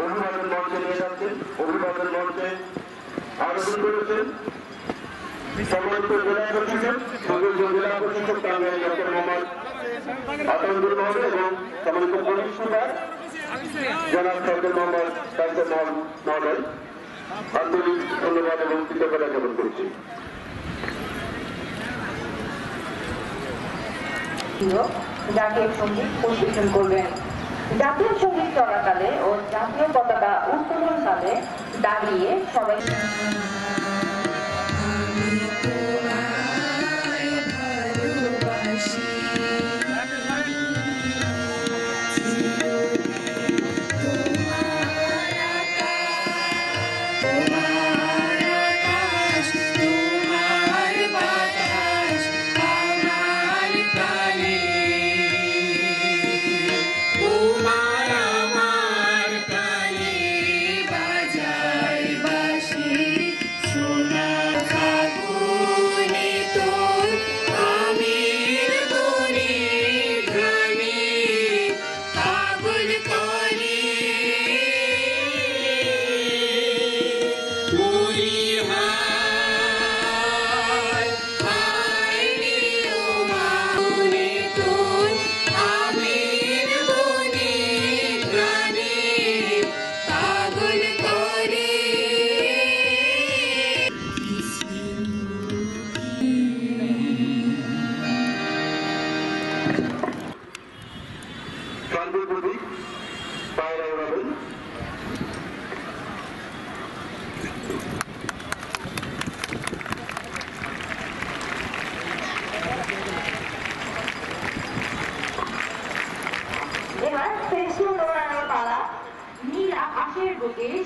অভিবাদন মঞ্চে নিয়ে যাচ্ছেন। অভিবাদন মঞ্চে আবেদন করেছেন সম্মানিত জেলা প্রশাসক জেলা প্রশাসক টাঙ্গাইল ডক্টর মোহাম্মদ আতাউদ্দিন মহোদয় এবং সম্মানিত পুলিশ সুপার জনাব সাইদুল মোহাম্মদ কাইসার মহোদয় আন্তরিক ধন্যবাদ এবং কৃতজ্ঞতা জ্ঞাপন করছি। জাতীয় সঙ্গীত পরিবেশন করবেন। জাতীয় সঙ্গীত চলাকালে ও জাতীয় পতাকা উত্তোলনকালে দাঁড়িয়ে সবাই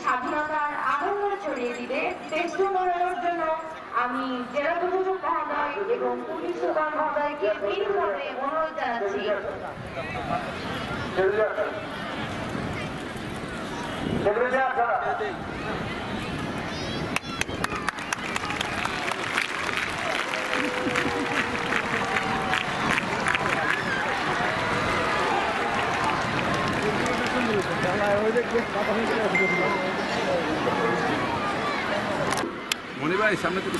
স্বাধীনতার আনন্দ ছড়িয়ে দিতে পেস্টুন ওড়ানোর জন্য আমি জেলা প্রশাসক মহোদয় এবং পুলিশ সুপার মহোদয়কে বিনীতভাবে অনুরোধ জানাচ্ছি। মনি ভাই সামনে থেকে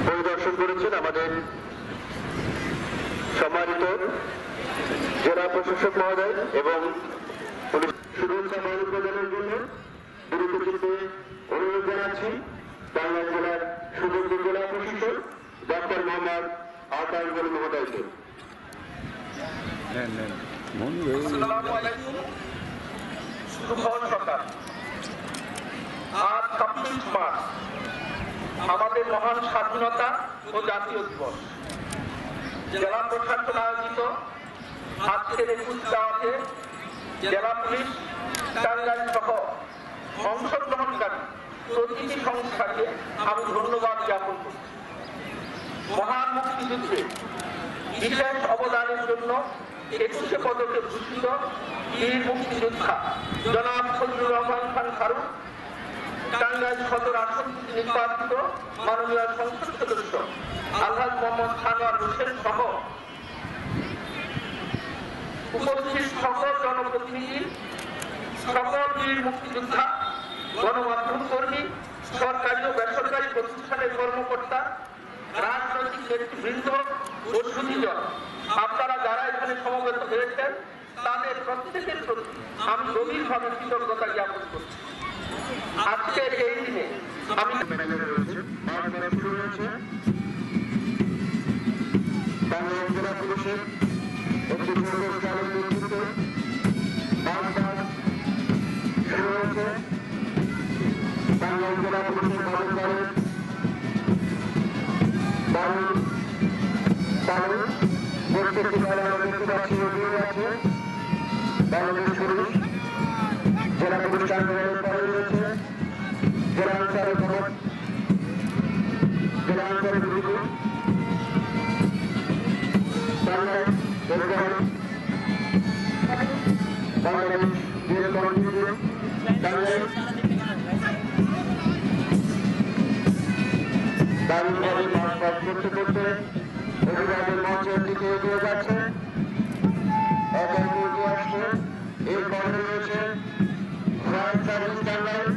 পরিদর্শন করেছেন আমাদের সম্মানিত জেলা প্রশাসক মহোদয় এবং শুভেচ্ছা মহল প্রদানের জন্য গুরুত্বপূর্ণ অনুরোধ জানাচ্ছি টাঙ্গাইল জেলার সুযোগ্য জেলা প্রশাসক ডক্টর মোহাম্মদ আতাউদ্দিন মহোদয়কে। আজ 26 মার্চ আমাদের মহান স্বাধীনতা ও জাতীয় দিবস। জেলা প্রশাসন আয়োজিত আজকের এই কুচকাওয়াজে জেলা পুলিশ টাঙ্গাইল সহ অংশগ্রহণকারী প্রতিটি সংস্থাকে আমি ধন্যবাদ জ্ঞাপন করি। মহান মুক্তিযুদ্ধে বিশেষ অবদানের জন্য 21 পদকে ভূষিত বীর মুক্তিযোদ্ধা জনাব ফজলুর রহমান খান ফারুক টাঙ্গাইল সদর আসন থেকে নির্বাচিত মাননীয় সংসদ সদস্য আলহাজ মোহাম্মদ সানোয়ার হোসেন সহ উপস্থিত সকল জনপ্রতিনিধি, সকল বীর মুক্তিযোদ্ধা, গণমাধ্যম কর্মী, সরকারি ও বেসরকারি প্রতিষ্ঠানের কর্মকর্তা, রাজনৈতিক নেতৃবৃন্দ ও সুধীজন, আপনারা যারা এখানে সমবেত হয়েছেন তাদের প্রত্যেকের প্রতি আমি গভীরভাবে কৃতজ্ঞতা জ্ঞাপন করছি। আজকের এই দিনে আমি জেলা পুলিশের একটি সংগঠনের নেতৃত্বে শুরু হয়েছে। টাঙ্গাইল জেলা পুলিশের কর্মচারী প্রত্যেকটি দলের দেখতে পাচ্ছি এগিয়ে আছে। বাংলাদেশ পুলিশ জেলা পুলিশ টাঙ্গাইলের পরে রয়েছে জেলা আনসারের খবর, জেলা আনসারের বিরুদ্ধে বাংলাদেশ দারুণভাবে মাঠ করতে করতে অভিভাবকের মঞ্চের দিকে এগিয়ে যাচ্ছে, একে এগিয়ে আসছে। এর পরে রয়েছে ফায়ার সার্ভিস টাঙ্গাইল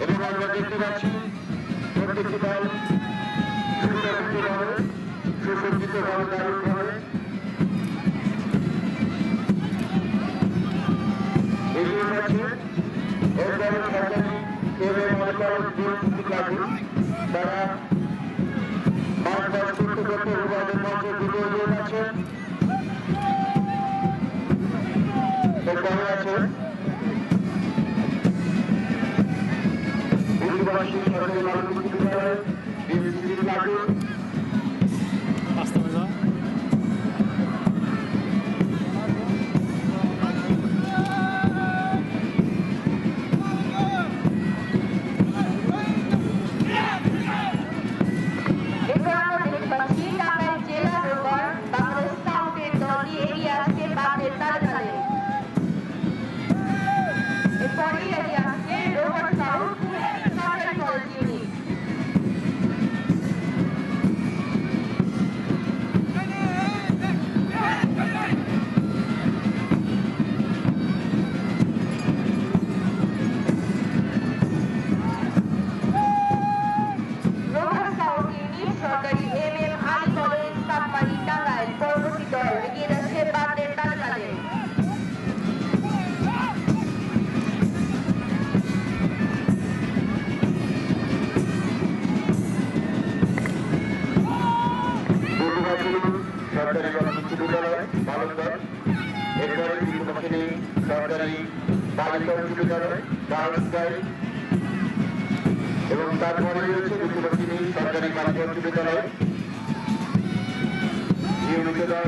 এবং আমরা দেখতে পাচ্ছি প্রত্যেকটি দল সুসজ্জিতভাবে সুসজ্জিতভাবে দারুণভাবে এগিয়ে যাচ্ছে। এরপরে সরকারি তারা মাঠ করতে করতে অভিভাবকের মঞ্চের দিকে এগিয়ে যাচ্ছে। এরপরে আছে দিল্লিবাসী সরকারি মাধ্যমিক বিদ্যালয় লাগু সরকারি উচ্চ বিদ্যালয় বালকগঞ্জ, এরপরে বিদ্যুৎবাহিনী সরকারি বালিকা উচ্চ বিদ্যালয় বালকগঞ্জ এবং তারপরে রয়েছে বিদ্যুৎবাহিনী সরকারি বালিকা উচ্চ বিদ্যালয় নিয়মিত দল।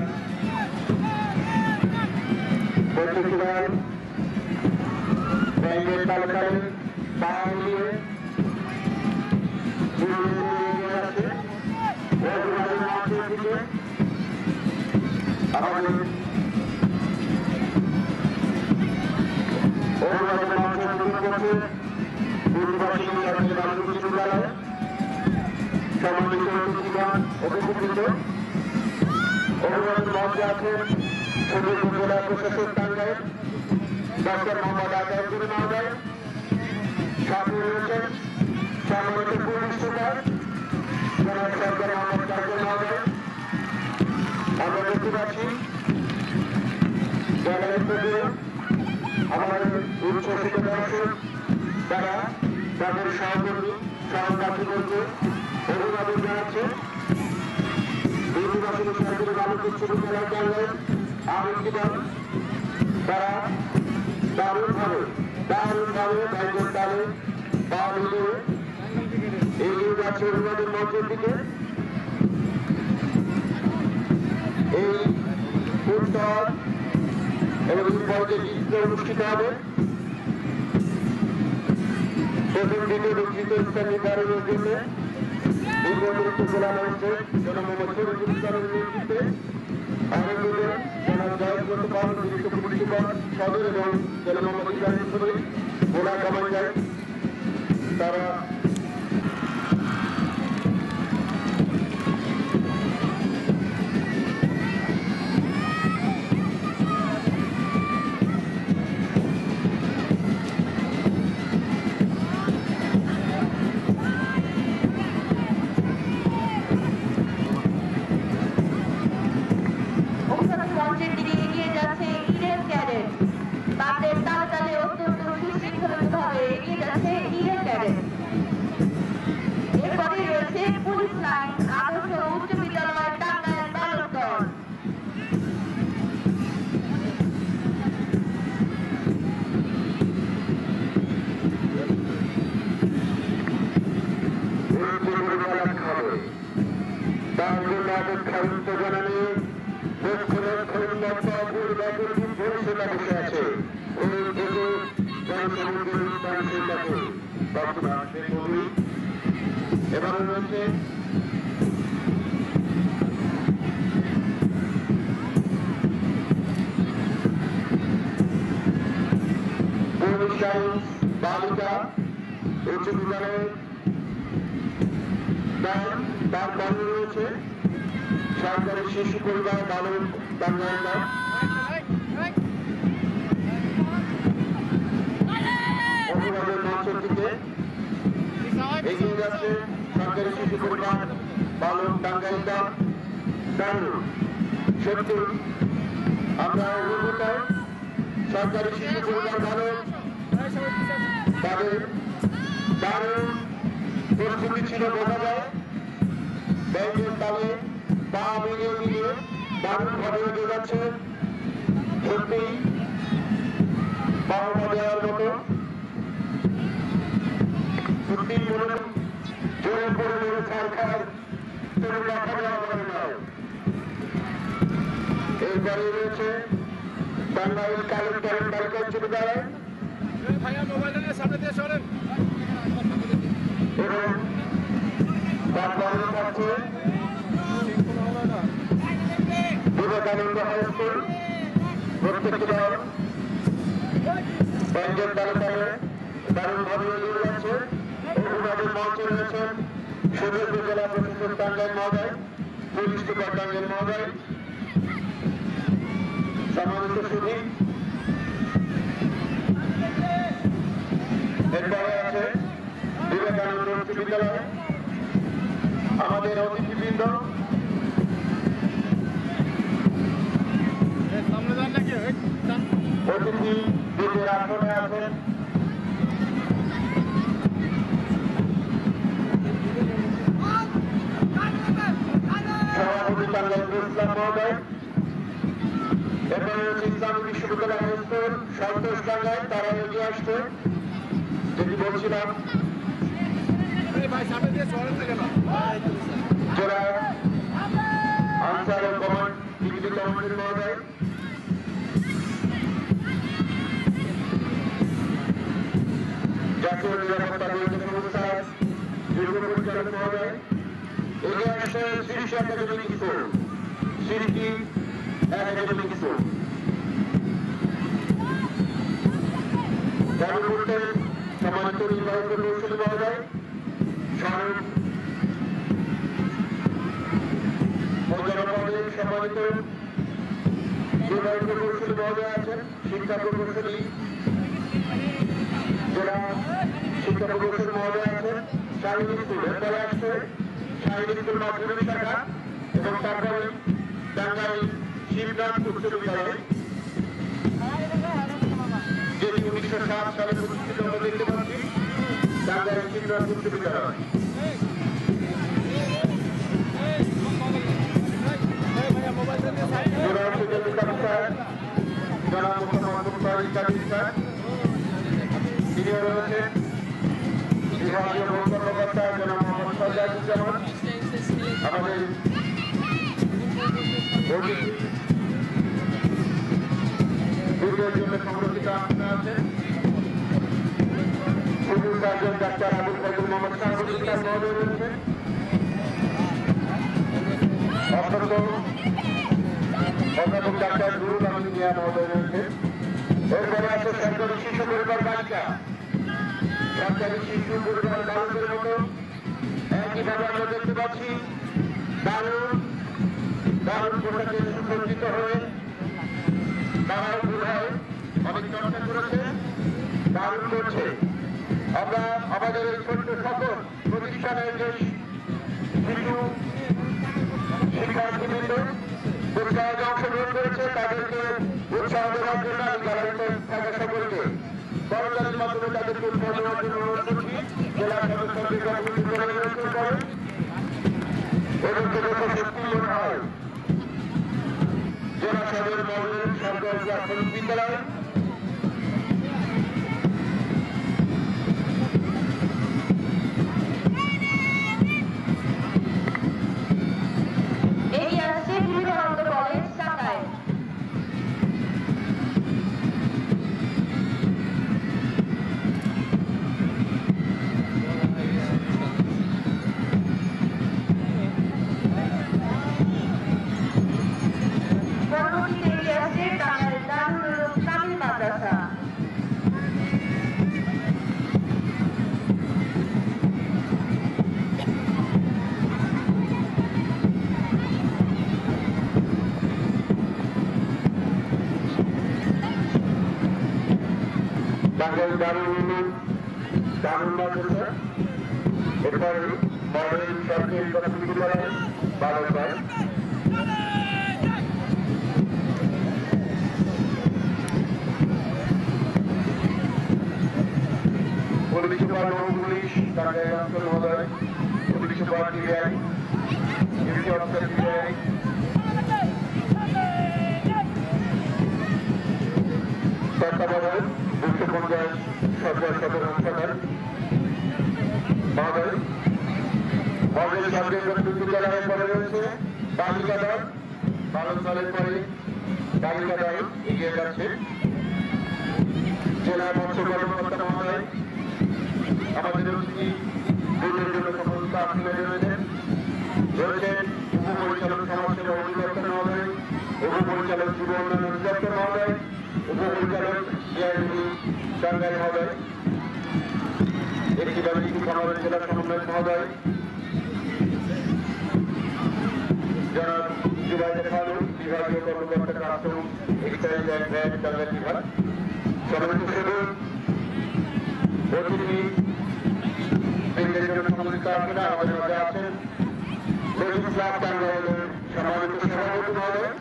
প্রত্যেকটি দল ব্যাংকের তালুকায় পা মিলিয়ে আছে দিকে আমাদের সম্মানিত অতিথিগণ উপস্থিত অভিভাবক মঞ্চে আছেন সুদূর জেলা প্রশাসক টাঙ্গাইল ডক্টর মোহাম্মদ আজাদুর মহোদয়, সাথে রয়েছেন সম্মানিত পুলিশ সুপার জনাব সরকার মোহাম্মদ কাজল মহোদয়। আমরা দেখতে পাচ্ছি জেলার থেকে আমাদের উচ্ছ্বসিত দর্শক তারা তাদের সহকর্মী সহপাঠীদেরকে অভিবাদন জানাচ্ছে। বিদ্যুৎবাহিনী সরকারি বালিকা উচ্চ বিদ্যালয় টাঙ্গাইল আরেকটি দল তারা দারুণভাবে ব্যাংকের তালে পা মিলিয়ে এগিয়ে যাচ্ছে অভিবাদন মঞ্চের দিকে। এই উত্তর এবং পর্যায়ে অনুষ্ঠিত হবে। প্রথম দ্বিতীয় নেতৃত্ব স্থান নির্ধারণের জন্য অতিরিক্ত জেলা ম্যাজিস্ট্রেট জনাব মোহাম্মদ শরীফুল ইসলামের নেতৃত্বে আনন্দদের জনাব জয়ব্রত পাল অতিরিক্ত পুলিশ সুপার সদর এবং জনাব মোহাম্মদ ইব্রাহিম শরীফ ভোলা কমান্ডার তারা মঞ্চের দিকে এগিয়ে যাচ্ছে ইডেন ক্যাডেট। তাদের তালে তালে অত্যন্ত সুশৃঙ্খলিতভাবে এগিয়ে যাচ্ছে ইডেন ক্যাডেট। এরপরে রয়েছে পুলিশ লাইন আদর্শ উচ্চ বিদ্যালয় টাঙ্গাইল বালক দল। তার জন্য খাদ্য জানানি বসে আছে এবারে রয়েছে বালিকা উচ্চ বিদ্যালয়ের তার বাইরে রয়েছে সরকারি শিশু পরিবার বালক টাঙ্গাইল দল। অভিভাবকের মঞ্চের দিকে এগিয়ে যাচ্ছে সরকারি শিশু পরিবার বালক টাঙ্গাইল দল। দারুণ সত্যি আমরা অভিভূত সরকারি শিশু পরিবার বালক তাদের দারুণ প্রস্তুতি ছিল বোঝা যায়। ব্যাংকের তালে পা মিলিয়ে মিলিয়ে দারুণভাবে এগিয়ে যাচ্ছে। সত্যি বাবা দেওয়ার মতো সত্যি মনে জোরে পড়ে জোরে সরকার তরুণ রাখা দেওয়া হবে না। এরপরে রয়েছে টাঙ্গাইল কালেক্টরের বালিকা উচ্চ বিদ্যালয় এবং তারপরে থাকছে বিবেকানন্দ হাই স্কুল। প্রত্যেকটি দল ব্যাংকের তালিকায় দারুণভাবে এগিয়ে যাচ্ছে। অভিভাবক মঞ্চে রয়েছেন সুযোগ্য জেলা প্রশাসক টাঙ্গাইল মহোদয়, পুলিশ সুপার টাঙ্গাইল মহোদয়, সম্মানিত সুধী। এরপরে আছে বিবেকানন্দ উচ্চ বিদ্যালয়। আমাদের অতিথিবৃন্দ অতিথি দিদের আসনে আছেন সভাপতি টাঙ্গাইল ইসলাম মহোদয়। এরপরে রয়েছে ইসলামী বিশ্ববিদ্যালয় হাই স্কুল সন্তোষ টাঙ্গাইল, তারা এগিয়ে আসছে। যেটি বলছিলাম জেলা আনসার ও কমান্ড ডিগ্রি কমান্ডার মহোদয়, জাতীয় নিরাপত্তা গোয়েন্দা সংস্থা যুব পরিচালক মহোদয়। এগিয়ে আসছে শীর্ষ একাডেমিক স্কুল, সিরিটি একাডেমিক স্কুল। গণপূর্তের সম্মানিত নির্বাহী কৌশলী মহোদয়, স্বরূপ ও জনপদের সম্মানিত নির্বাহী কৌশলী মহোদয় আছেন, শিক্ষা প্রকৌশলী জেলা শিক্ষা প্রকৌশলী মহোদয় আছেন। শাহিন স্কুল এরপরে আসছে শাহিন স্কুল মাধ্যমিক শাখা এবং তারপরে টাঙ্গাইল শিবনাথ উচ্চ বিদ্যালয়, যেটি 1907 সালে প্রতিষ্ঠিত আমরা দেখতে পাচ্ছি। টাঙ্গাইল শিবনাথ উচ্চ বিদ্যালয়। তিনি রয়েছেন বিভাগীয় কর্মকর্তা জনাব মোহাম্মদ সাজ্জাদুজ্জামান। আমাদের ভিডিওর জন্য সংরক্ষিত আসনে আছেন সিভিল সার্জন ডাক্তার আবুল ফজল মোহাম্মদ শাহরুল ইসলাম মহোদয় রয়েছেন। অত্যন্ত অধ্যাপক ডাক্তার নুরুল আমিন মিয়া মহোদয় রয়েছেন। এরপরে আছে সরকারি শিশু পরিবার বালিকা বাচ্চারি শিশু পরিবার মানুষের মতো একইভাবে আমরা দেখতে পাচ্ছি দারুণ দারুণ পোশাকে সুসজ্জিত হয়ে তারাও ভুল হয় অনেক চর্চা করেছে, দারুণ করছে। আমরা আমাদের এই ছোট্ট সকল প্রতিষ্ঠানের যে শিশু শিক্ষার্থীবৃন্দ পরিচয়ে অংশগ্রহণ করেছে তাদেরকে উৎসাহ দেওয়ার জন্য আমি গাড়িতে থাকা সকলকে করতালির মাধ্যমে তাদেরকে উৎসাহ দেওয়ার জন্য অনুরোধ করছি। জেলা সদস্যদের করে এবং দেখে সত্যি মনে হয় জেলা সদর মডেল সরকারি প্রাথমিক বিদ্যালয় এগিয়ে আসছে বিবেকানন্দ কলেজ ঢাকায়। পরবর্তীতে এগিয়ে আসছে টাঙ্গাইল দারুল উলুম কামিল মাদ্রাসা। টাঙ্গাইল দারুল উলুম কামিল মাদ্রাসা এরপরে মডেল সরকারি প্রাথমিক বিদ্যালয় Balakganj police super police Tangail অঞ্চল মহোদয় police super DI duty officer DI তত্ত্বাবধায়ক 250 সরকার সদর হাসপাতাল মহোদয় মডেল সরকারি প্রাথমিক বিদ্যালয়ের পরে রয়েছে বালিকা দল, বালক দলের পরে বালিকা দল এগিয়ে যাচ্ছে। জেলা মৎস্য কর্মকর্তা মহোদয় আমাদের অতিথি দুর্গের জন্য সকল স্টাফ মিলে রয়েছেন উপপরিচালক সমাজসেবা অধিদপ্তর মহোদয়, উপপরিচালক যুব উন্নয়ন অধিদপ্তর মহোদয়, উপপরিচালক ডিআইডি টাঙ্গাইল মহোদয়, একটি ব্যবস্থিত সমাবেশ জেলা সমন্বয়ক মহোদয় জনাব জুবাইর খালুন বিভাগীয় কর্মকর্তা custom excise and VAT Tangail বিভাগ, সমাবেশ অতিথি বৃন্দের জন্য সম্মানিত আপনারা আমাদের মাঝে আছেন লেডিস ক্লাব টাঙ্গাইলের সম্মানিত সভাপতি মহোদয়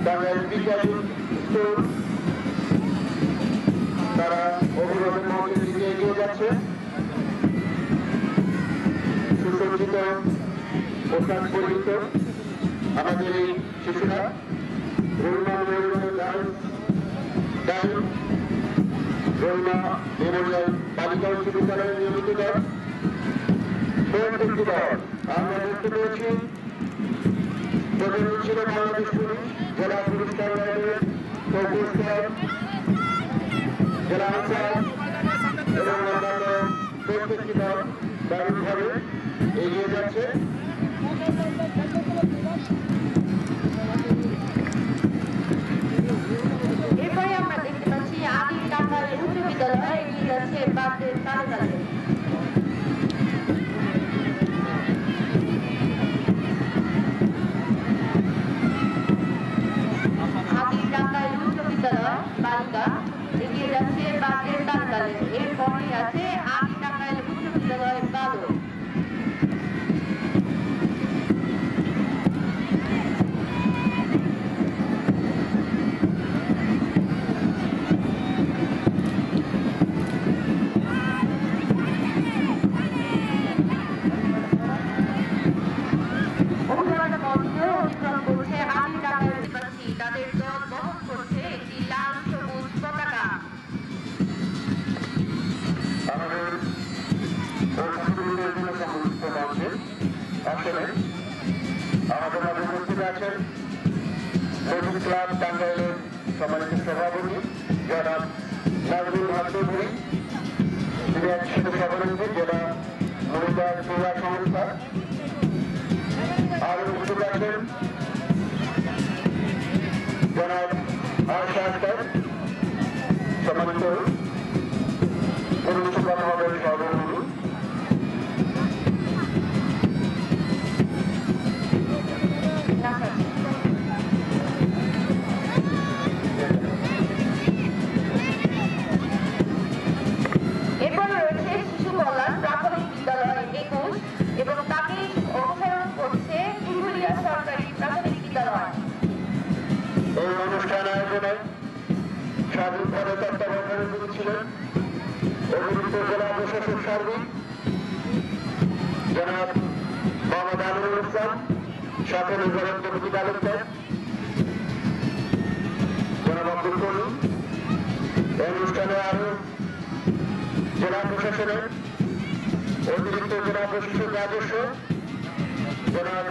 টাঙ্গাইল বিজ্ঞানী স্কুল তারা অভিভাবক মহলের দিকে এগিয়ে যাচ্ছে। সুসজ্জিত পোশাক পরিহিত আমাদের এই শিশুরা রুলমা মেমোরিয়াল বালিকা উচ্চ বিদ্যালয়ের নিয়মিত দল প্রত্যেকটি দল আমরা দেখতে পেয়েছি প্রথম ছিল বাংলাদেশ পুলিশ, জেলা পুলিশ টাঙ্গাইলের চৌকুশ ক্লাব, জেলা আনসার এবং অন্যান্য প্রত্যেকটি দল দারুণভাবে এগিয়ে যাচ্ছে। এরপরে আমরা দেখতে পাচ্ছি আদি টাঙ্গাইল উচ্চ বিদ্যালয় এগিয়ে যাচ্ছে বাসের তালে তালে। আদি টাঙ্গাইল উচ্চ বিদ্যালয় বালিকা এগিয়ে যাচ্ছে বাসের তালে তালে। এরপরে আছে আদি টাঙ্গাইল উচ্চ বিদ্যালয় বালক। তাদের দল বহন করছে একটি লাল সবুজ পতাকা। আমাদের আসলে আমাদের মাঝে উপস্থিত আছেন লেডিস ক্লাব টাঙ্গাইলের সম্মানিত সভাপতি জনাব নাজরুল হক চৌধুরী, তিনি একসাথে সভাপতি জেলা মহিলা ক্রীড়া সংস্থা। আরো উপস্থিত আছেন জনাব আশা সম্মানিত পরিবেশন আমাদের সহযোগী এরপর রয়েছে শিশু কল্যাণ প্রাথমিক বিদ্যালয় 21 এবং তাকে অনুসরণ করছে পুরুলিয়া সরকারি প্রাথমিক বিদ্যালয়। এই অনুষ্ঠান আয়োজনে স্বাধীনভাবে তত্ত্বাবধানে তিনি ছিলেন অতিরিক্ত জেলা প্রশাসক সার্বিক জনাব মোহাম্মদ আমিনুল ইসলাম, সাথে নির্বাচন কমিটি তালুকদার জনাব আব্দুল করিম। এই অনুষ্ঠানে আরো জেলা প্রশাসনের অতিরিক্ত জেলা প্রশাসক রাজস্ব জনাব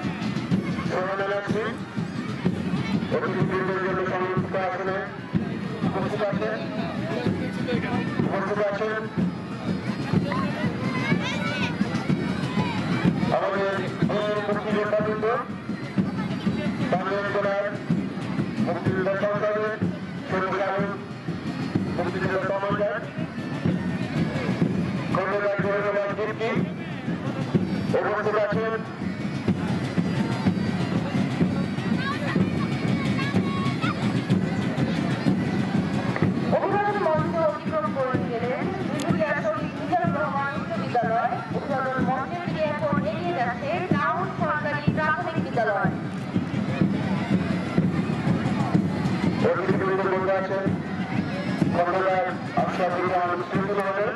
সোহান আলাসি অতিথিবৃন্দের জন্য সংরক্ষিত আসনে উপস্থিত আছেন আমাদের মুক্তিযোদ্ধাবৃন্দ, টাঙ্গাইল জেলার মুক্তিযোদ্ধা সংসদের সদস্য মুক্তিযোদ্ধা কমান্ডার খন্দকার জহিরুল্লাহ দীপ্তি উপস্থিত আছেন অভিবাদন মঞ্চ অতিক্রম করে গেলেন পুরুলিয়া শহীদ মিজানুর রহমান উচ্চ বিদ্যালয়। অভিবাদন মঞ্চে থেকে এখন এগিয়ে যাচ্ছে টাউন সরকারি প্রাথমিক বিদ্যালয়। অতিথিবৃন্দের মধ্যে আছেন খন্দকার আশরাফুল রহমান স্মৃতি মহোদয়,